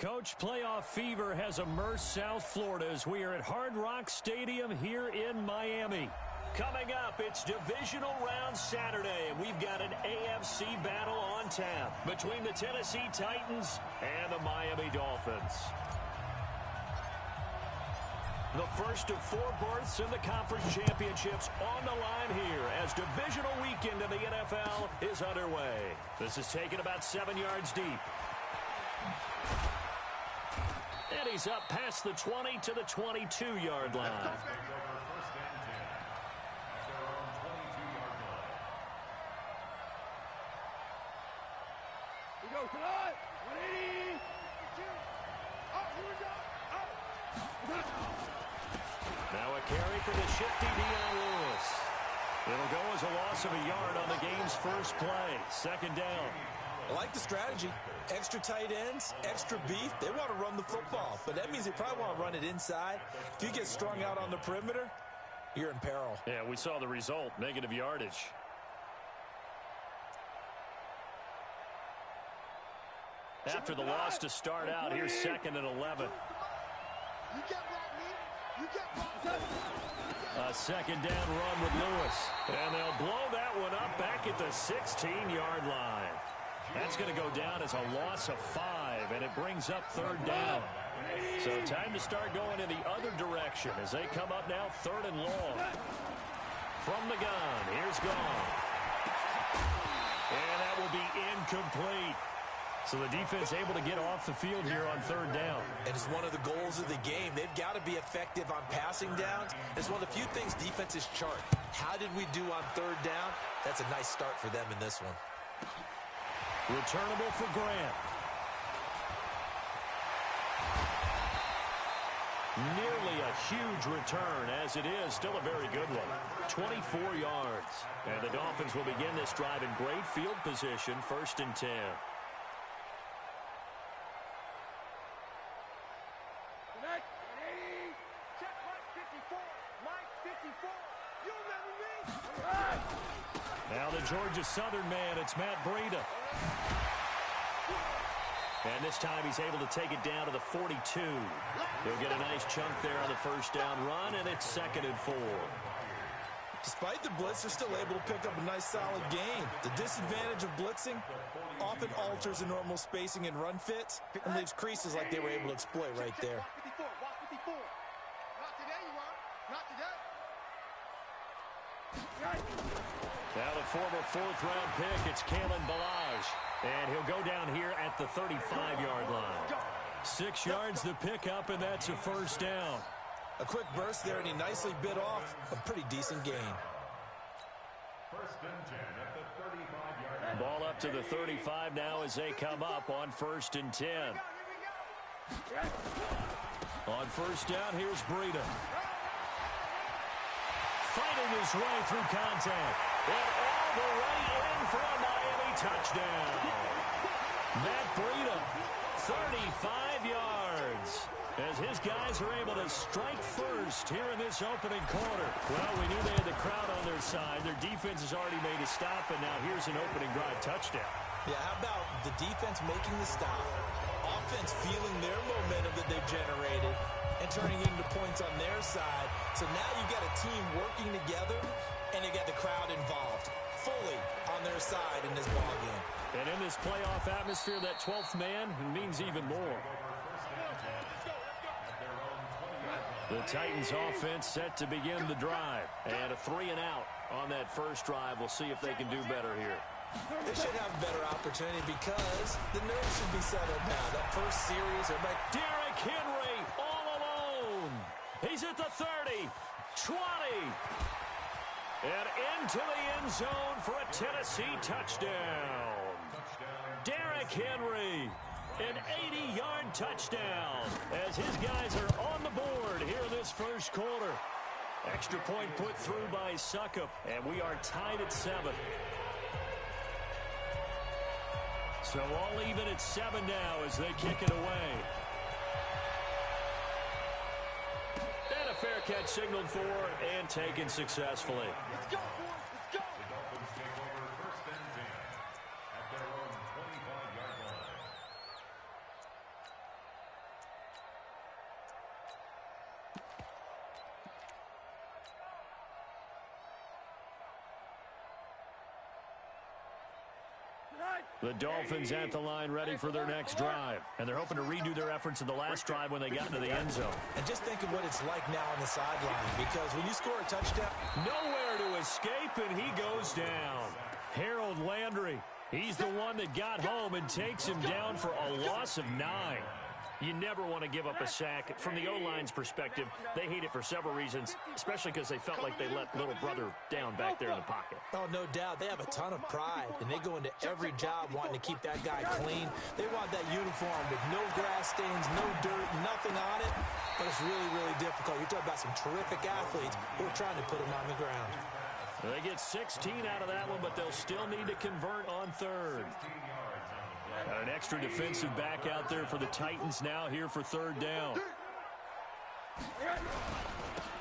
Coach, playoff fever has immersed South Florida as we are at Hard Rock Stadium here in Miami. Coming up, it's Divisional Round Saturday, and we've got an AFC battle on tap between the Tennessee Titans and the Miami Dolphins. The first of 4 berths in the conference championships on the line here as divisional weekend in the NFL is underway. This is taken about 7 yards deep. And he's up past the 20 to the 22-yard line. We go, come on! 180! Now a carry for the shifty Dion Lewis. It'll go as a loss of a yard on the game's first play. Second down. I like the strategy. Extra tight ends, extra beef. They want to run the football, but that means they probably want to run it inside. If you get strung out on the perimeter, you're in peril. Yeah, we saw the result, negative yardage. After the loss to start out, here's 2nd and 11. A second down run with Lewis. And they'll blow that one up back at the 16-yard line. That's going to go down as a loss of 5, and it brings up 3rd down. So time to start going in the other direction as they come up now 3rd and long. From the gun, here's Gone. And that will be incomplete. So the defense able to get off the field here on 3rd down. And it's one of the goals of the game. They've got to be effective on passing downs. It's one of the few things defenses chart. How did we do on 3rd down? That's a nice start for them in this one. Returnable for Grant. Nearly a huge return, as it is still a very good one. 24 yards. And the Dolphins will begin this drive in great field position, 1st and 10. Now the Georgia Southern man, it's Matt Breida. And this time he's able to take it down to the 42. He'll get a nice chunk there on the 1st down run, and it's 2nd and 4. Despite the blitz, they're still able to pick up a nice solid gain. The disadvantage of blitzing often alters the normal spacing and run fits and leaves creases like they were able to exploit right there. Now the former 4th-round pick, it's Kalen Ballage. And he'll go down here at the 35-yard line. 6 yards the pickup, and that's a 1st down. A quick burst there, and he nicely bit off a pretty decent gain. 1st and 10 at the 35-yard line. Ball up to the 35 now as they come up on 1st and 10. On 1st down, here's Breida. Fighting his way through contact. And all the way in for a Miami touchdown. Matt Breida, 35 yards. As his guys are able to strike first here in this opening quarter. Well, we knew they had the crowd on their side. Their defense has already made a stop, and now here's an opening drive touchdown. Yeah, how about the defense making the stop, offense feeling their momentum that they've generated, and turning it into points on their side. So now you've got a team working together, and you got the crowd involved fully on their side in this ballgame. And in this playoff atmosphere, that 12th man means even more. The Titans offense set to begin the drive. And a 3-and-out on that first drive. We'll see if they can do better here. They should have a better opportunity because the nerves should be settled now. That first series, everybody... Derrick Henry all alone. He's at the 30, 20. And into the end zone for a Tennessee touchdown. Derrick Henry, an 80-yard touchdown as his guys are on the board here in this first quarter. Extra point put through by Succop, and we are tied at 7. So all even at 7 now as they kick it away. And a fair catch signaled for and taken successfully. Let's go, boys. Let's go. The Dolphins take over 1st and 10 at their own 25-yard line. The Dolphins at the line ready for their next drive. And they're hoping to redo their efforts in the last drive when they got into the end zone. And just think of what it's like now on the sideline, because when you score a touchdown, nowhere to escape, and he goes down. Harold Landry, he's the one that got home and takes him down for a loss of 9. You never want to give up a sack. From the O-line's perspective, they hate it for several reasons, especially because they felt like they let little brother down back there in the pocket. Oh, no doubt. They have a ton of pride, and they go into every job wanting to keep that guy clean. They want that uniform with no grass stains, no dirt, nothing on it, but it's really, really difficult. You're talking about some terrific athletes who are trying to put him on the ground. They get 16 out of that one, but they'll still need to convert on third. Got an extra defensive back out there for the Titans now here for third down.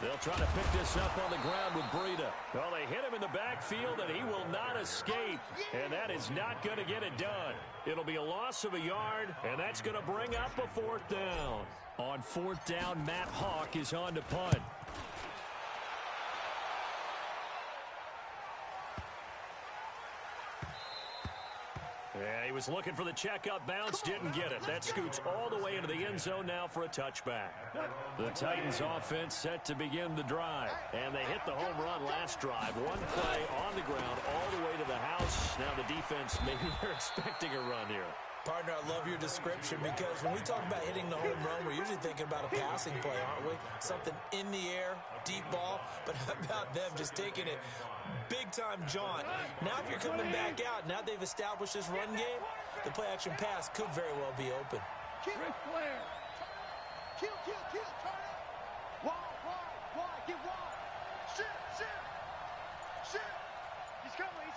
They'll try to pick this up on the ground with Breida. Well, they hit him in the backfield, and he will not escape. And that is not going to get it done. It'll be a loss of a yard, and that's going to bring up a fourth down. On fourth down, Matt Hawk is on to punt. Yeah, he was looking for the checkup bounce, didn't get it. That scoots all the way into the end zone now for a touchback. The Titans offense set to begin the drive. And they hit the home run last drive. One play on the ground all the way to the house. Now the defense, maybe they're expecting a run here. Partner, I love your description, because when we talk about hitting the home run, we're usually thinking about a passing play, aren't we? Something in the air, deep ball. But how about them just taking it big-time jaunt? Now if you're coming back out, now they've established this run game, the play-action pass could very well be open. Kill, turn it. Wide, get wide. Shift. He's coming.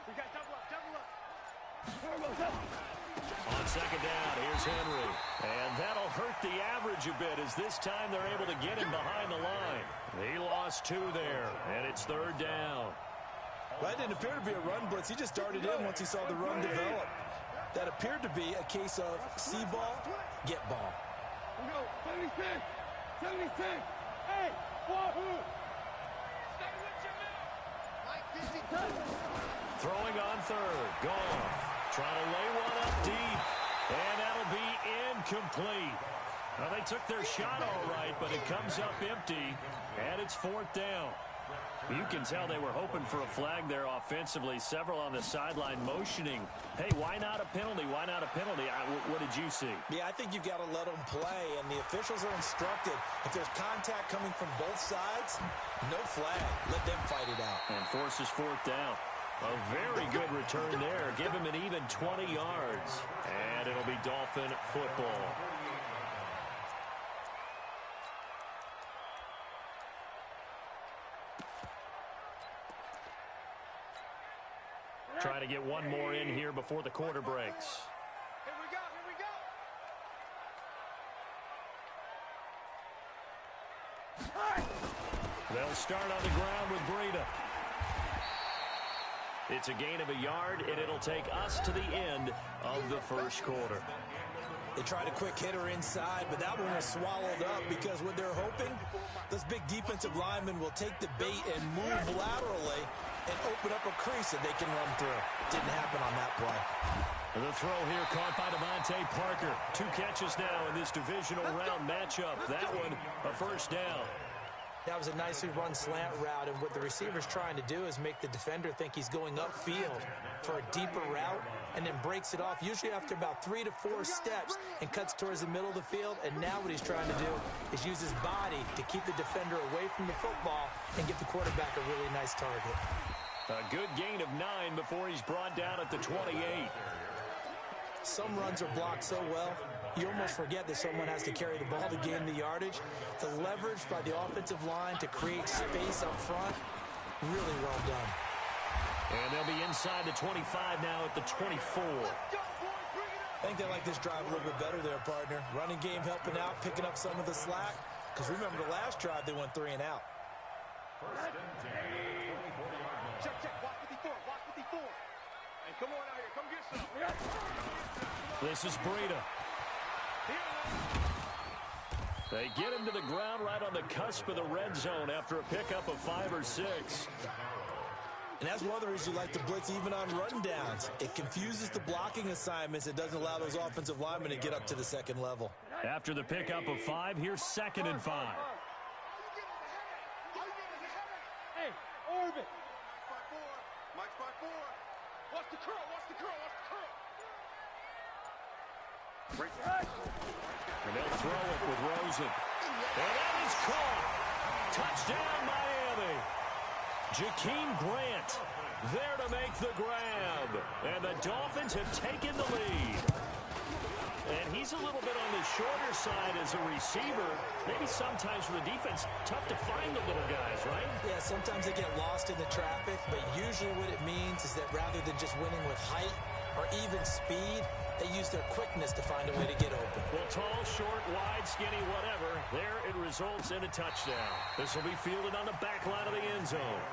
We got double up. On second down, here's Henry. And that'll hurt the average a bit, as this time they're able to get him behind the line. He lost 2 there, and it's third down. Well, that didn't appear to be a run blitz. He just started in once he saw the run develop. That appeared to be a case of see ball, get ball. 76. Hey, wahoo. Stay with your man. Throwing on third, gone. Trying to lay one up deep, and that'll be incomplete. Well, they took their shot all right, but it comes up empty, and it's fourth down. You can tell they were hoping for a flag there offensively. Several on the sideline motioning. Hey, why not a penalty? Why not a penalty? What did you see? Yeah, I think you've got to let them play, and the officials are instructed. If there's contact coming from both sides, no flag. Let them fight it out. And forces fourth down. A very good return there. Give him an even 20 yards. And it'll be Dolphin football. Try to get one more in here before the quarter breaks. Here we go. They'll start on the ground with Breida. It's a gain of a yard, and it'll take us to the end of the first quarter. They tried a quick hitter inside, but that one was swallowed up, because what they're hoping, those big defensive linemen will take the bait and move laterally and open up a crease that they can run through. Didn't happen on that play. The throw here caught by Devontae Parker. 2 catches now in this divisional round matchup. That one, a first down. That was a nicely run slant route, and what the receiver's trying to do is make the defender think he's going upfield for a deeper route, and then breaks it off, usually after about 3 to 4 steps, and cuts towards the middle of the field. And now what he's trying to do is use his body to keep the defender away from the football and get the quarterback a really nice target. A good gain of 9 before he's brought down at the 28. Some runs are blocked so well, you almost forget that someone has to carry the ball to gain the yardage. The leverage by the offensive line to create space up front, really well done. And they'll be inside the 25 now at the 24. I think they like this drive a little bit better there, partner. Running game helping out, picking up some of the slack. Because remember, the last drive they went 3 and out. Check. Watch 54. Hey, come on out here. Come get some. This is Breida. They get him to the ground right on the cusp of the red zone after a pickup of 5 or 6. And that's one of the reasons you like to blitz even on run downs. It confuses the blocking assignments. It doesn't allow those offensive linemen to get up to the second level. After the pickup of 5, here's 2nd and 5. Hey, Orbit. Mike's 5-4. Watch the curl, watch the curl, watch the curl. And they'll throw it with Rosen. And that is caught. Touchdown, Miami. Jakeem Grant there to make the grab. And the Dolphins have taken the lead. And he's a little bit on the shorter side as a receiver. Maybe sometimes for the defense, tough to find the little guys, right? Yeah, sometimes they get lost in the traffic, but usually what it means is that rather than just winning with height or even speed, they use their quickness to find a way to get open. Well, tall, short, wide, skinny, whatever, there it results in a touchdown. This will be fielded on the back line of the end zone.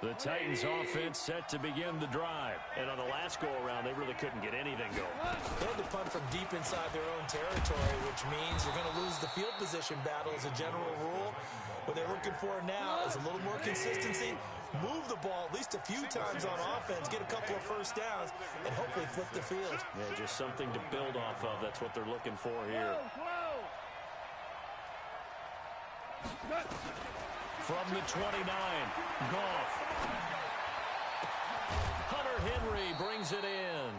The Titans offense set to begin the drive. And on the last go-around, they really couldn't get anything going. They had to punt from deep inside their own territory, which means you're going to lose the field position battle as a general rule. What they're looking for now is a little more consistency, move the ball at least a few times on offense, get a couple of first downs, and hopefully flip the field. Yeah, just something to build off of. That's what they're looking for here. From the 29, Goff. Hunter Henry brings it in.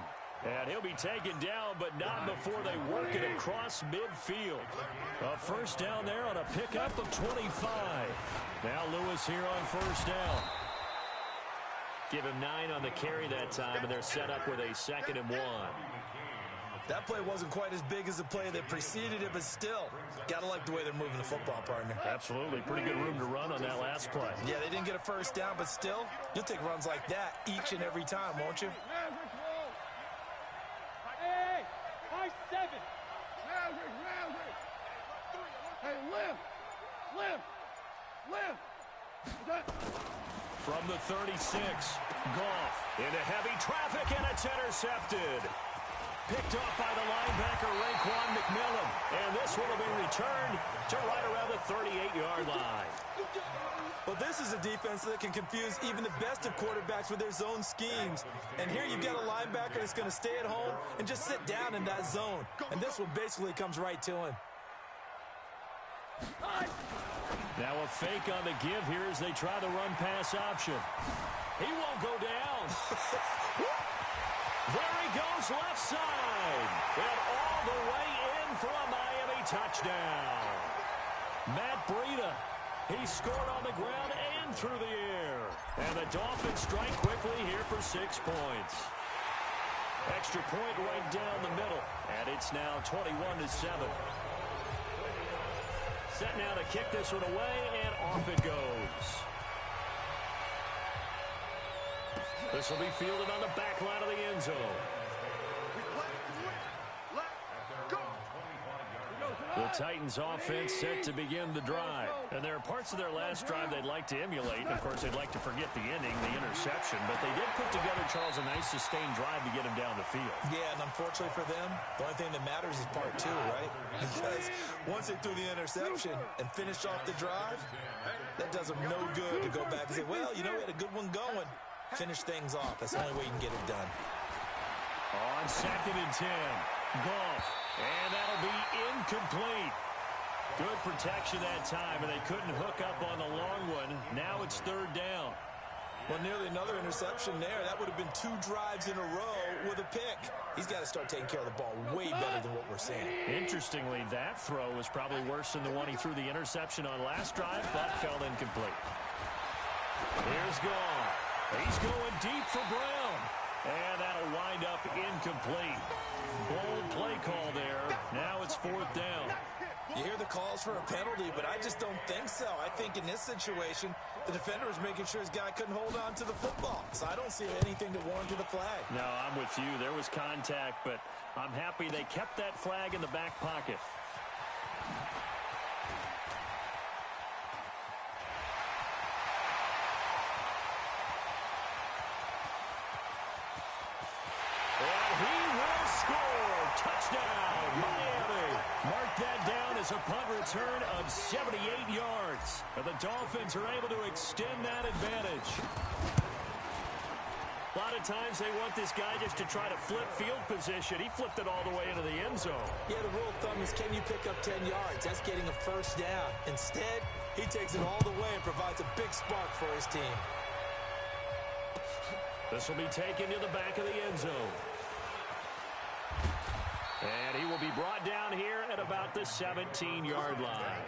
And he'll be taken down, but not before they work it across midfield. A first down there on a pickup of 25. Now Lewis here on first down. Give him 9 on the carry that time, and they're set up with a 2nd and 1. That play wasn't quite as big as the play that preceded it, but still, gotta like the way they're moving the football, partner. Absolutely. Pretty good room to run on that last play. Yeah, they didn't get a first down, but still, you'll take runs like that each and every time, won't you? Hey, 5-7. Hey, Lim. From the 36, Goff into heavy traffic, and it's intercepted. Picked off by the linebacker, Raekwon McMillan. And this one will be returned to right around the 38-yard line. Well, this is a defense that can confuse even the best of quarterbacks with their zone schemes. And here you've got a linebacker that's going to stay at home and just sit down in that zone. And this one basically comes right to him. Now a fake on the give here as they try the run-pass option. He won't go down. There he goes left side. And all the way in for a Miami touchdown. Matt Breida. He scored on the ground and through the air. And the Dolphins strike quickly here for 6 points. Extra point right down the middle. And it's now 21-7. Set now to kick this one away, and off it goes. This will be fielded on the back line of the end zone. The Titans offense set to begin the drive. And there are parts of their last drive they'd like to emulate. Of course, they'd like to forget the ending, the interception. But they did put together, Charles, a nice sustained drive to get him down the field. Yeah, and unfortunately for them, the only thing that matters is part 2, right? Because once they threw the interception and finished off the drive, that does them no good to go back and say, well, you know, we had a good one going. Finish things off. That's the only way you can get it done. On 2nd and 10, Goff. And that'll be incomplete. Good protection that time, and they couldn't hook up on the long one. Now it's 3rd down. Well, nearly another interception there. That would have been 2 drives in a row with a pick. He's got to start taking care of the ball way better than what we're seeing. Interestingly, that throw was probably worse than the one he threw the interception on last drive, but fell incomplete. Here's Goff. He's going deep for Brown. And that'll wind up incomplete. Bold play call there. Now it's 4th down. You hear the calls for a penalty, but I just don't think so. I think in this situation, the defender was making sure his guy couldn't hold on to the football. So I don't see anything to warrant to the flag. No, I'm with you. There was contact, but I'm happy they kept that flag in the back pocket. Touchdown, Miami. Mark that down as a punt return of 78 yards. And the Dolphins are able to extend that advantage. A lot of times they want this guy just to try to flip field position. He flipped it all the way into the end zone. Yeah, the rule of thumb is, can you pick up 10 yards? That's getting a first down. Instead, he takes it all the way and provides a big spark for his team. This will be taken to the back of the end zone. And he will be brought down here at about the 17-yard line.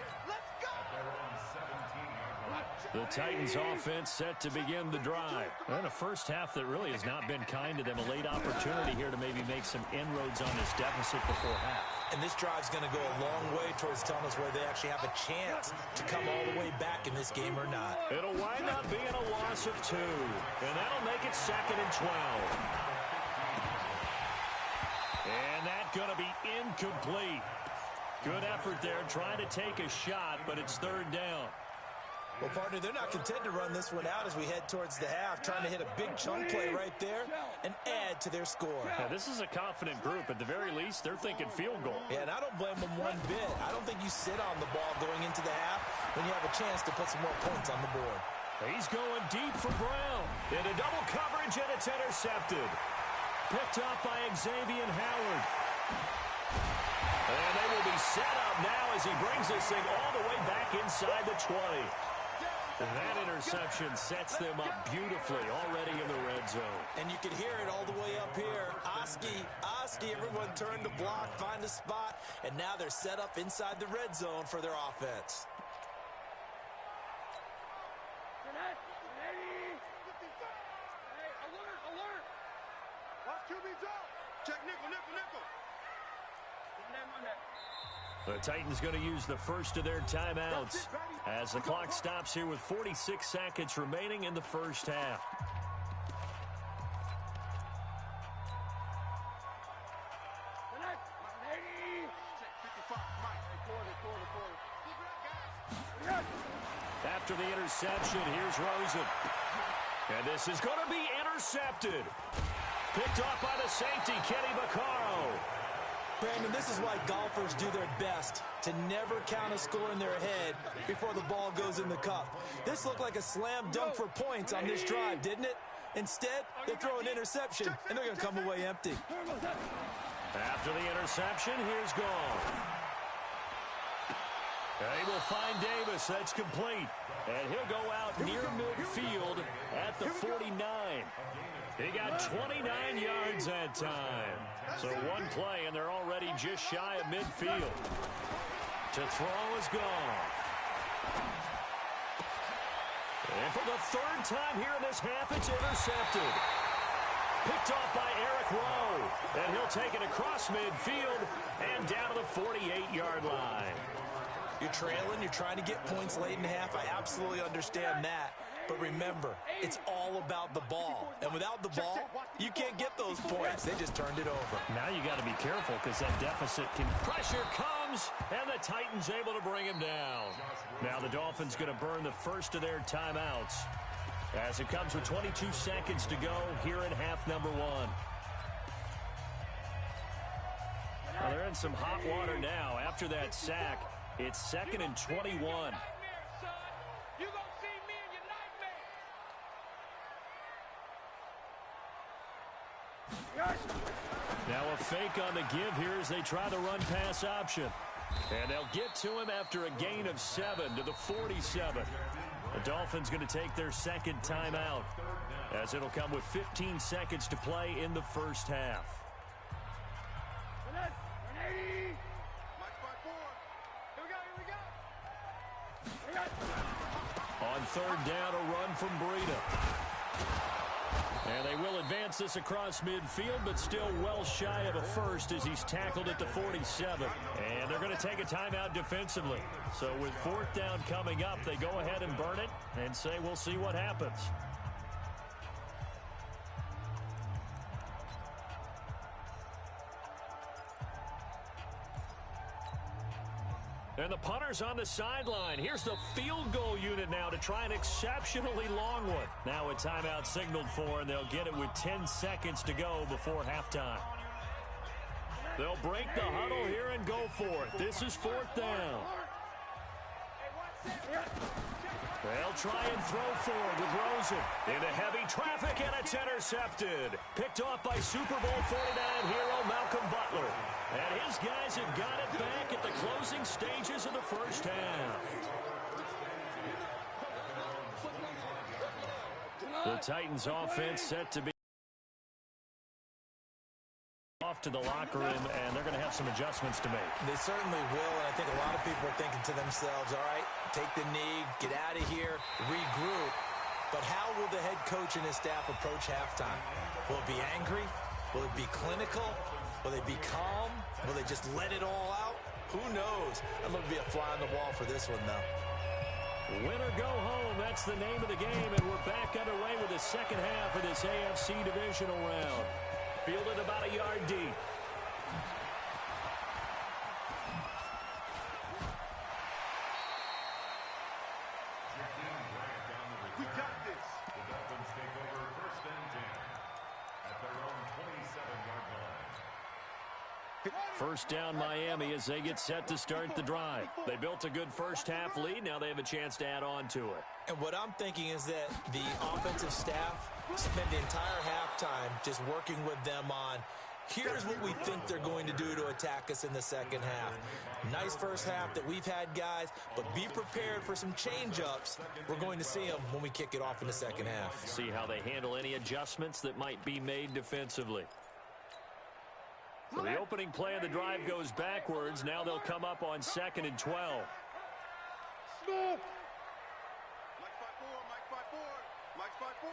The Titans offense set to begin the drive. And a first half that really has not been kind to them. A late opportunity here to maybe make some inroads on this deficit before half. And this drive's going to go a long way towards telling us whether they actually have a chance to come all the way back in this game or not. It'll wind up being a loss of 2. And that'll make it 2nd and 12. And that's going to be incomplete. Good effort there trying to take a shot, but it's 3rd down. Well, partner, they're not content to run this one out as we head towards the half, trying to hit a big chunk play right there and add to their score. Yeah, this is a confident group. At the very least, they're thinking field goal. Yeah, and I don't blame them one bit. I don't think you sit on the ball going into the half when you have a chance to put some more points on the board. He's going deep for Brown. Into double coverage, and it's intercepted. Picked up by Xavier Howard. And they will be set up now as he brings this thing all the way back inside the 20. That interception sets them up beautifully already in the red zone. And you can hear it all the way up here. Oski, everyone turned to block, find a spot, and now they're set up inside the red zone for their offense. Check nickel, nickel, nickel. The Titans going to use the first of their timeouts as the clock stops here with 46 seconds remaining in the first half. After the interception, here's Rosen. And this is going to be intercepted. Picked off by the safety, Kenny Vaccaro. Brandon, this is why golfers do their best to never count a score in their head before the ball goes in the cup. This looked like a slam dunk for points on this drive, didn't it? Instead, they throw an interception, and they're going to come away empty. After the interception, here's Gall. They will find Davis. That's complete. And he'll go out near midfield at the 49. He got 29 yards that time. So one play, and they're already just shy of midfield. To throw is Gall. And for the 3rd time here in this half, it's intercepted. Picked off by Eric Rowe. And he'll take it across midfield and down to the 48-yard line. You're trailing, you're trying to get points late in half. I absolutely understand that. But remember, it's all about the ball. And without the ball, you can't get those points. They just turned it over. Now you got to be careful because that deficit can... Pressure comes, and the Titans able to bring him down. Now the Dolphins going to burn the first of their timeouts as it comes with 22 seconds to go here in half number 1. Well, they're in some hot water now after that sack. It's 2nd and 21. Now a fake on the give here as they try the run-pass option. And they'll get to him after a gain of 7 to the 47. The Dolphins going to take their 2nd timeout as it'll come with 15 seconds to play in the first half. On 3rd down, a run from Breida. And they will advance this across midfield, but still well shy of a first as he's tackled at the 47. And they're going to take a timeout defensively. So with 4th down coming up, they go ahead and burn it and say we'll see what happens. And the punter's on the sideline. Here's the field goal unit now to try an exceptionally long one. Now a timeout signaled for, and they'll get it with 10 seconds to go before halftime. They'll break the huddle here and go for it. This is 4th down. They'll try and throw forward with Rosen. Into heavy traffic, and it's intercepted. Picked off by Super Bowl 49 hero Malcolm Butler. And his guys have got it back at the closing stages of the first half. The Titans offense set to be off to the locker room, and they're going to have some adjustments to make. They certainly will, and I think a lot of people are thinking to themselves, all right, take the knee, get out of here, regroup. But how will the head coach and his staff approach halftime? Will it be angry? Will it be clinical? Will they be calm? Will they just let it all out? Who knows? I'm going to be a fly on the wall for this one, though. Win or go home, that's the name of the game, and we're back underway with the second half of this AFC Divisional round. Fielded about a yard deep. We got this. The Dolphins take over 1st and 10 at their own 27-yard line. First down Miami as they get set to start the drive. They built a good first half lead. Now they have a chance to add on to it. And what I'm thinking is that the offensive staff spend the entire halftime just working with them on, here's what we think they're going to do to attack us in the second half. Nice first half that we've had, guys, but be prepared for some change-ups. We're going to see them when we kick it off in the second half. See how they handle any adjustments that might be made defensively. So the opening play of the drive goes backwards. Now they'll come up on 2nd and 12. Mike's by four.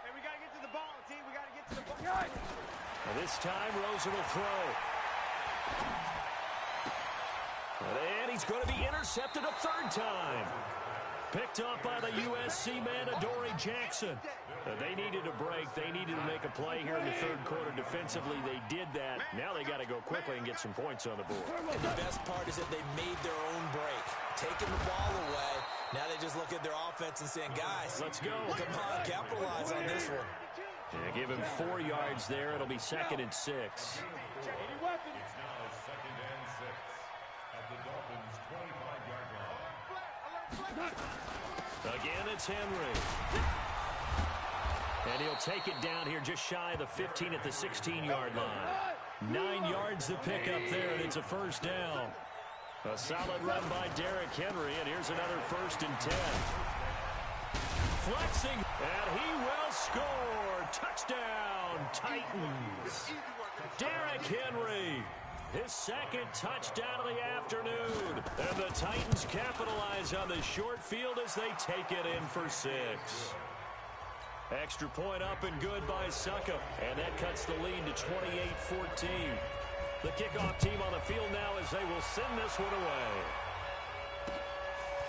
Hey, we got to get to the ball, team. We got to get to the ball. Now this time, Rosen will throw. And he's going to be intercepted a 3rd time. Picked up by the USC man, Adoree Jackson. They needed a break. They needed to make a play here in the 3rd quarter. Defensively, they did that. Now they got to go quickly and get some points on the board. And the best part is that they made their own break. Taking the ball away. Now they just look at their offense and saying, guys, let's go. Come on, capitalize on this one. Yeah, give him 4 yards there. It'll be 2nd and 6. It's now 2nd and 6 at the Dolphins' 25-yard line. Again, it's Henry. And he'll take it down here just shy of the 15 at the 16-yard line. 9 yards to pick up there, and it's a first down. A solid run by Derrick Henry, and here's another 1st and 10. Flexing, and he will score. Touchdown, Titans. Derrick Henry, his 2nd touchdown of the afternoon. And the Titans capitalize on the short field as they take it in for 6. Extra point up and good by Suckup, and that cuts the lead to 28-14. The kickoff team on the field now as they will send this one away.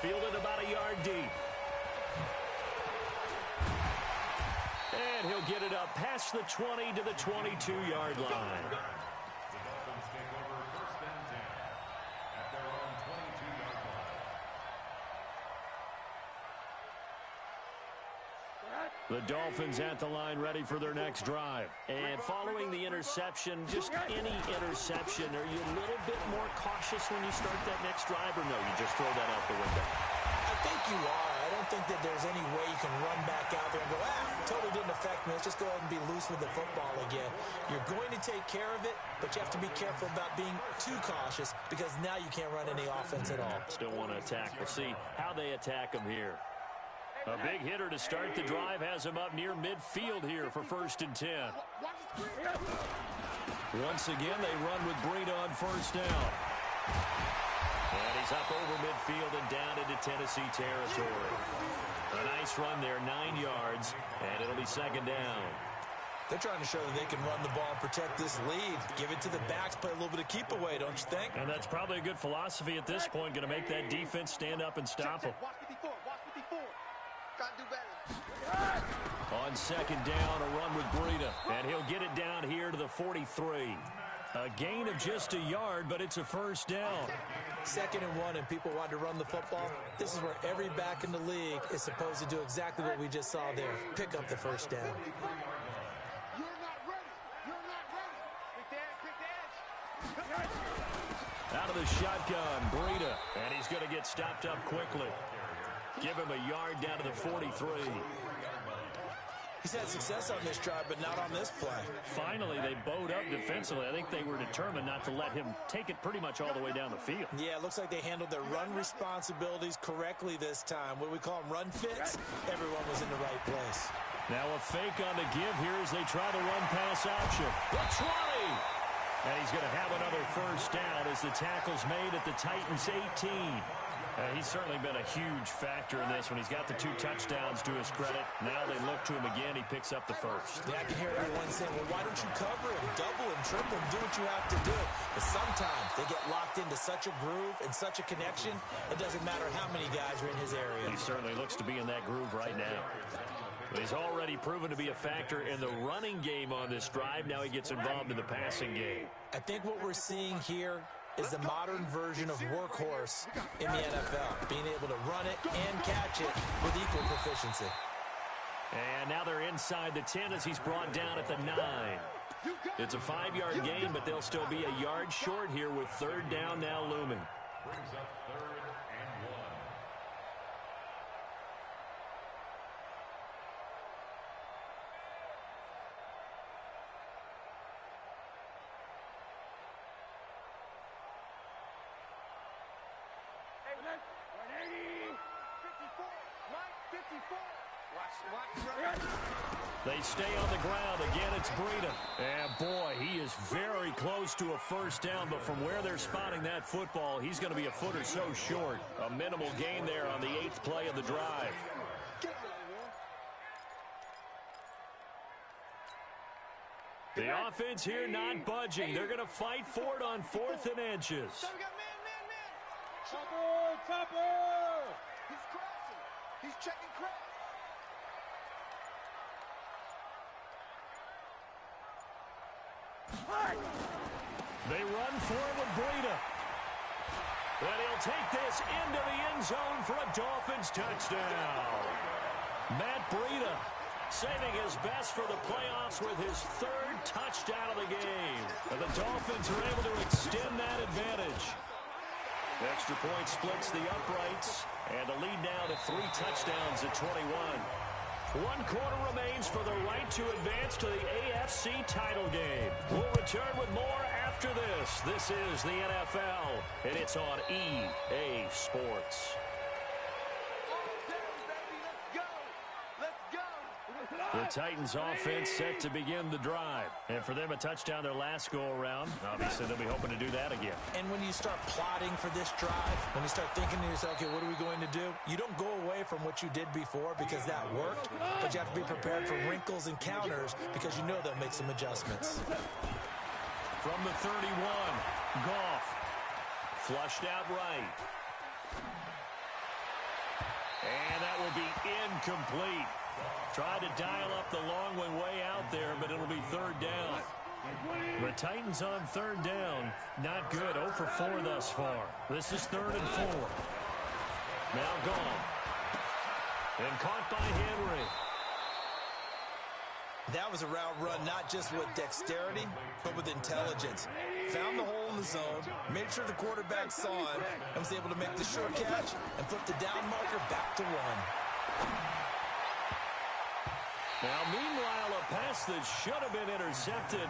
Fielded about a yard deep. And he'll get it up past the 20 to the 22-yard line. The Dolphins take over 1st and 10 at their own 22-yard line. The Dolphins at the line ready for their next drive. And following the interception, just any interception, are you a little bit more cautious when you start that next drive, or no, you just throw that out the window? I think you are. I don't think that there's any way you can run back out there and go, totally didn't affect me. Let's just go ahead and be loose with the football again. You're going to take care of it, but you have to be careful about being too cautious because now you can't run any offense at all. Still want to attack. We'll see how they attack them here. A big hitter to start the drive has him up near midfield here for 1st and 10. Once again, they run with Breida on 1st down. And he's up over midfield and down into Tennessee territory. A nice run there, 9 yards, and it'll be 2nd down. They're trying to show that they can run the ball and protect this lead. Give it to the backs, play a little bit of keep away, don't you think? And that's probably a good philosophy at this point, going to make that defense stand up and stop them. Watch 54. Watch 54. Got to do better. On 2nd down, a run with Breida, and he'll get it down here to the 43. A gain of just a yard, but it's a 1st down. 2nd and 1, and people want to run the football. This is where every back in the league is supposed to do exactly what we just saw there. Pick up the 1st down. You're not ready. You're not ready. Pick the edge. Pick the edge. of the shotgun. Breida. And he's going to get stopped up quickly. Give him a yard down to the 43. He's had success on this drive, but not on this play. Finally, they bowed up defensively. I think they were determined not to let him take it pretty much all the way down the field. Yeah, it looks like they handled their run responsibilities correctly this time. What do we call them, run fits? Everyone was in the right place. Now a fake on the give here as they try the run-pass option. The 20! And he's going to have another first down as the tackle's made at the Titans' 18. He's certainly been a huge factor in this when he's got the 2 touchdowns to his credit. Now they look to him again. He picks up the first. Yeah, I can hear everyone saying, well, why don't you cover him, double him, triple him, do what you have to do. But sometimes they get locked into such a groove and such a connection, it doesn't matter how many guys are in his area. He certainly looks to be in that groove right now. But he's already proven to be a factor in the running game on this drive. Now he gets involved in the passing game. I think what we're seeing here is the modern version of workhorse in the NFL, being able to run it and catch it with equal proficiency. And now they're inside the 10 as he's brought down at the 9. It's a 5-yard gain, but they'll still be a yard short here with third down now looming. Brings up 3rd and 1. They stay on the ground. Again, it's Breida. And, boy, he is very close to a first down, but from where they're spotting that football, he's going to be a foot or so short. A minimal gain there on the 8th play of the drive. The offense here not budging. They're going to fight for it on 4th and inches. Topper! He's crossing. He's checking crack. They run for it with Breida. And he'll take this into the end zone for a Dolphins touchdown. Matt Breida saving his best for the playoffs with his 3rd touchdown of the game. And the Dolphins are able to extend that advantage. Extra point splits the uprights, and the lead now to 3 touchdowns at 21. 1 quarter remains for the right to advance to the AFC title game. We'll return with more after this. This is the NFL, and it's on EA Sports. The Titans offense set to begin the drive. And for them, a touchdown their last go-around. Obviously, they'll be hoping to do that again. And when you start plotting for this drive, when you start thinking to yourself, okay, what are we going to do? You don't go away from what you did before because that worked, but you have to be prepared for wrinkles and counters because you know they'll make some adjustments. From the 31, Goff. Flushed out right. And that will be incomplete. Tried to dial up the long one way out there, but it'll be 3rd down. The Titans on 3rd down. Not good. 0 for 4 thus far. This is 3rd and 4. Now Goff. And caught by Henry. That was a route run not just with dexterity, but with intelligence. Found the hole in the zone, made sure the quarterback saw him, and was able to make the short catch and flip the down marker back to 1. Now, meanwhile, a pass that should have been intercepted,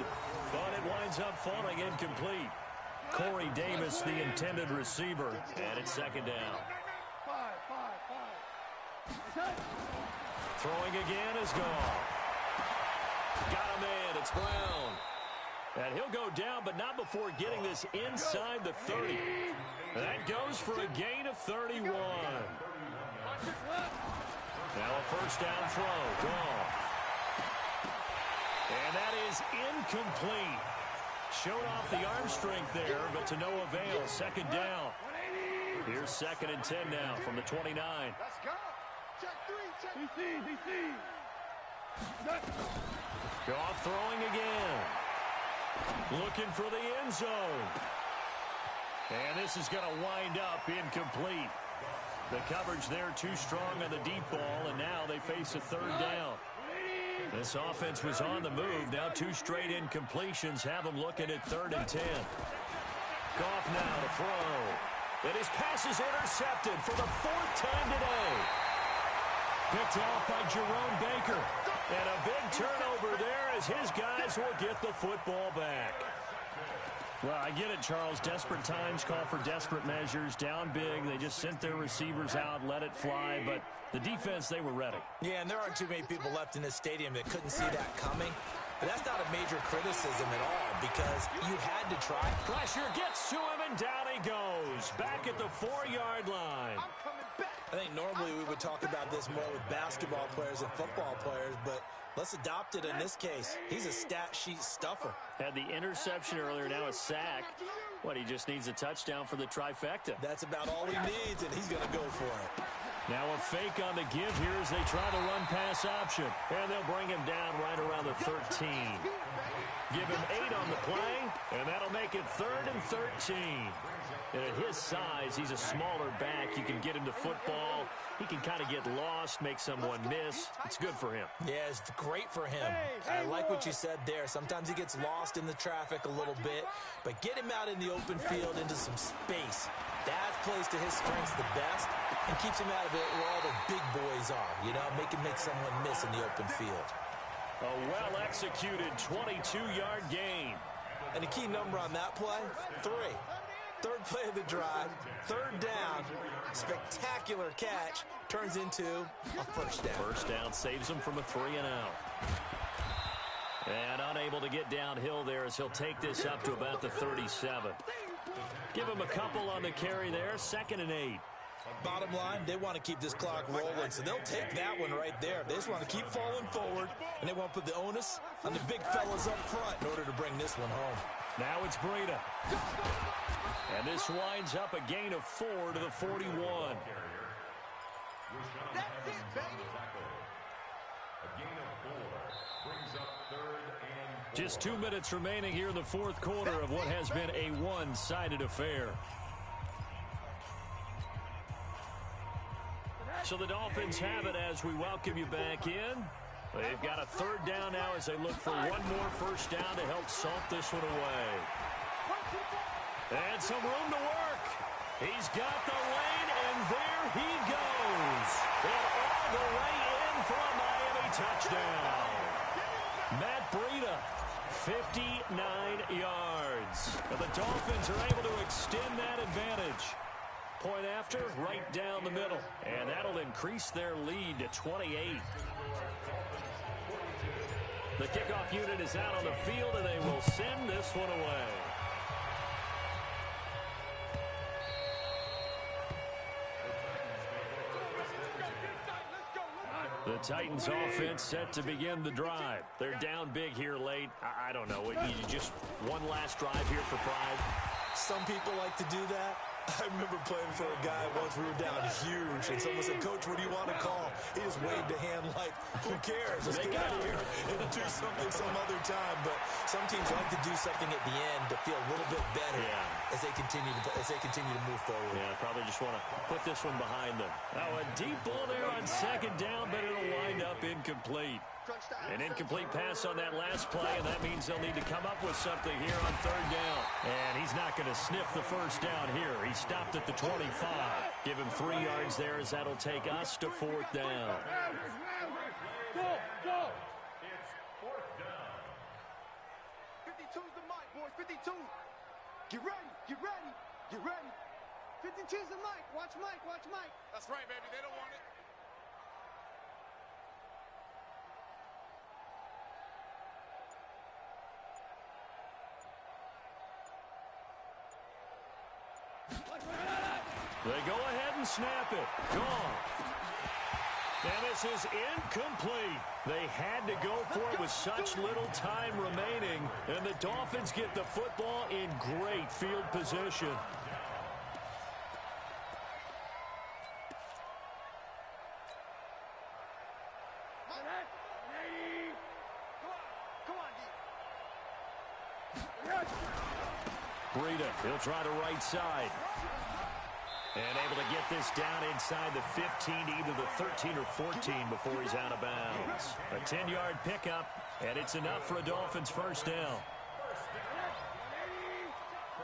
but it winds up falling incomplete. Corey Davis, the intended receiver, and it's 2nd down. Throwing again is Goff. Got him in. It's Brown. And he'll go down, but not before getting this inside the 30. That goes for a gain of 31. Now a first down throw. Goff. And that is incomplete. Showed off the arm strength there, but to no avail. 2nd down. Here's 2nd and 10 now from the 29. Let's go. Check 3. Check. DC. Goff throwing again. Looking for the end zone. And this is going to wind up incomplete. The coverage there too strong on the deep ball, and now they face a 3rd down. This offense was on the move. Now 2 straight incompletions have them looking at 3rd and 10. Goff now to throw. And his pass is intercepted for the 4th time today. Picked off by Jerome Baker. And a big turnover there as his guys will get the football back. Well, I get it, Charles. Desperate times call for desperate measures. Down big. They just sent their receivers out, let it fly. But the defense, they were ready. Yeah, and there aren't too many people left in this stadium that couldn't see that coming. But that's not a major criticism at all because you had to try. Pressure gets to him, and down he goes. Back at the 4-yard line. I think normally we would talk about this more with basketball players and football players, but let's adopt it in this case. He's a stat sheet stuffer. Had the interception earlier, now a sack. What, he just needs a touchdown for the trifecta. That's about all he needs, and he's going to go for it. Now a fake on the give here as they try the run-pass option. And they'll bring him down right around the 13. Give him 8 on the play, and that'll make it 3rd and 13. And at his size, he's a smaller back. You can get him to football. He can kind of get lost, make someone miss. It's good for him. Yeah, it's great for him. I like what you said there. Sometimes he gets lost in the traffic a little bit, but get him out in the open field into some space. That plays to his strengths the best and keeps him out of it where all the big boys are, you know, make someone miss in the open field. A well-executed 22-yard gain. And the key number on that play, 3. 3rd play of the drive, 3rd down, spectacular catch, turns into a 1st down. 1st down saves him from a 3-and-out. And unable to get downhill there as he'll take this up to about the 37. Give him a couple on the carry there, 2nd and 8. Bottom line, they want to keep this clock rolling, so they'll take that one right there. They just want to keep falling forward, and they want to put the onus on the big fellas up front in order to bring this one home. Now it's Breida. And this winds up a gain of 4 to the 41. That's it, baby. A gain of 4 brings up 3rd and 4. Just 2 minutes remaining here in the 4th quarter of what has been a one-sided affair. So the Dolphins have it as we welcome you back in. They've got a 3rd down now as they look for one more 1st down to help salt this one away. And some room to work. He's got the lane, and there he goes. And all the way in for a Miami touchdown. Matt Breida, 59 yards. And the Dolphins are able to extend that advantage. Point after, right down the middle. And that'll increase their lead to 28. The kickoff unit is out on the field, and they will send this one away. The Titans offense set to begin the drive. They're down big here late. I don't know. You just one last drive here for pride. Some people like to do that. I remember playing for a guy once. We were down huge, and someone said, "Coach, what do you want to call?" He just waved a hand like, "Who cares? Let's get out of here and do something some other time." But some teams like to do something at the end to feel a little bit better as they continue to move forward. Yeah, probably just want to put this one behind them. Now a deep ball there on 2nd down, but it'll wind up incomplete. An incomplete pass on that last play, and that means they'll need to come up with something here on 3rd down. And he's not going to sniff the 1st down here. He stopped at the 25. Give him 3 yards there as that'll take us to 4th down. Go! It's 4th down. 52's the mic, boys. 52. Get ready. 52's the mic. Watch Mike. That's right, baby. They don't want it. They go ahead and snap it. Gone. And this is incomplete. They had to go for it with such little time remaining. And the Dolphins get the football in great field position. Breida, he'll try to right side. And able to get this down inside the 15, either the 13 or 14 before he's out of bounds. A 10-yard pickup, and it's enough for a Dolphins 1st down.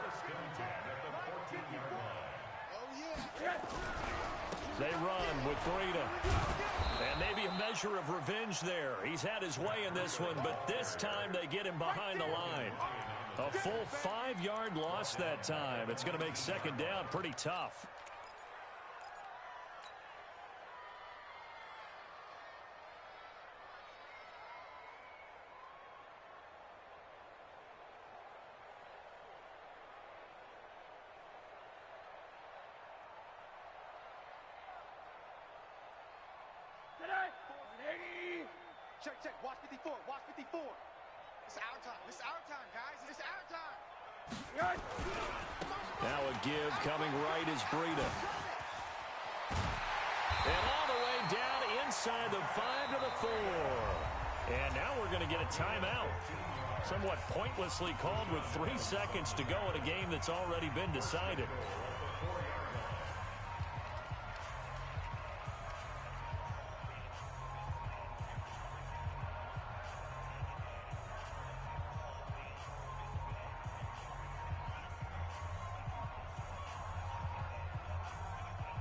First and 10 at the 14-yard line. Oh, yeah. They run with Breida. And maybe a measure of revenge there. He's had his way in this one, but this time they get him behind the line. A full 5-yard loss that time. It's going to make second down pretty tough. Check. Watch 54. Watch 54. It's our time. It's our time, guys. It's our time. Now a give coming right is Breida. And all the way down inside the 5 to the 4. And now we're going to get a timeout. Somewhat pointlessly called with 3 seconds to go in a game that's already been decided.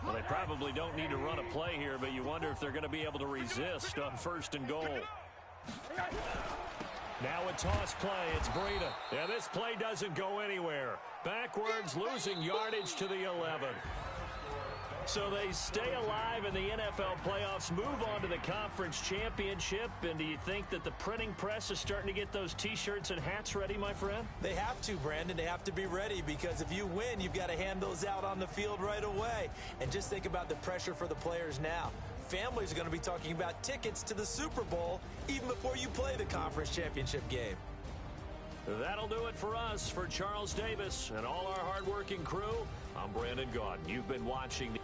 Well, they probably don't need to run a play here, but you wonder if they're going to be able to resist on 1st and goal. Now a toss play. It's Breida. Yeah, this play doesn't go anywhere. Backwards, losing yardage to the 11. So they stay alive in the NFL playoffs, move on to the conference championship. And do you think that the printing press is starting to get those T-shirts and hats ready, my friend? They have to, Brandon. They have to be ready because if you win, you've got to hand those out on the field right away. And just think about the pressure for the players now. Families are going to be talking about tickets to the Super Bowl even before you play the conference championship game. That'll do it for us. For Charles Davis and all our hardworking crew, I'm Brandon Gaudin. You've been watching the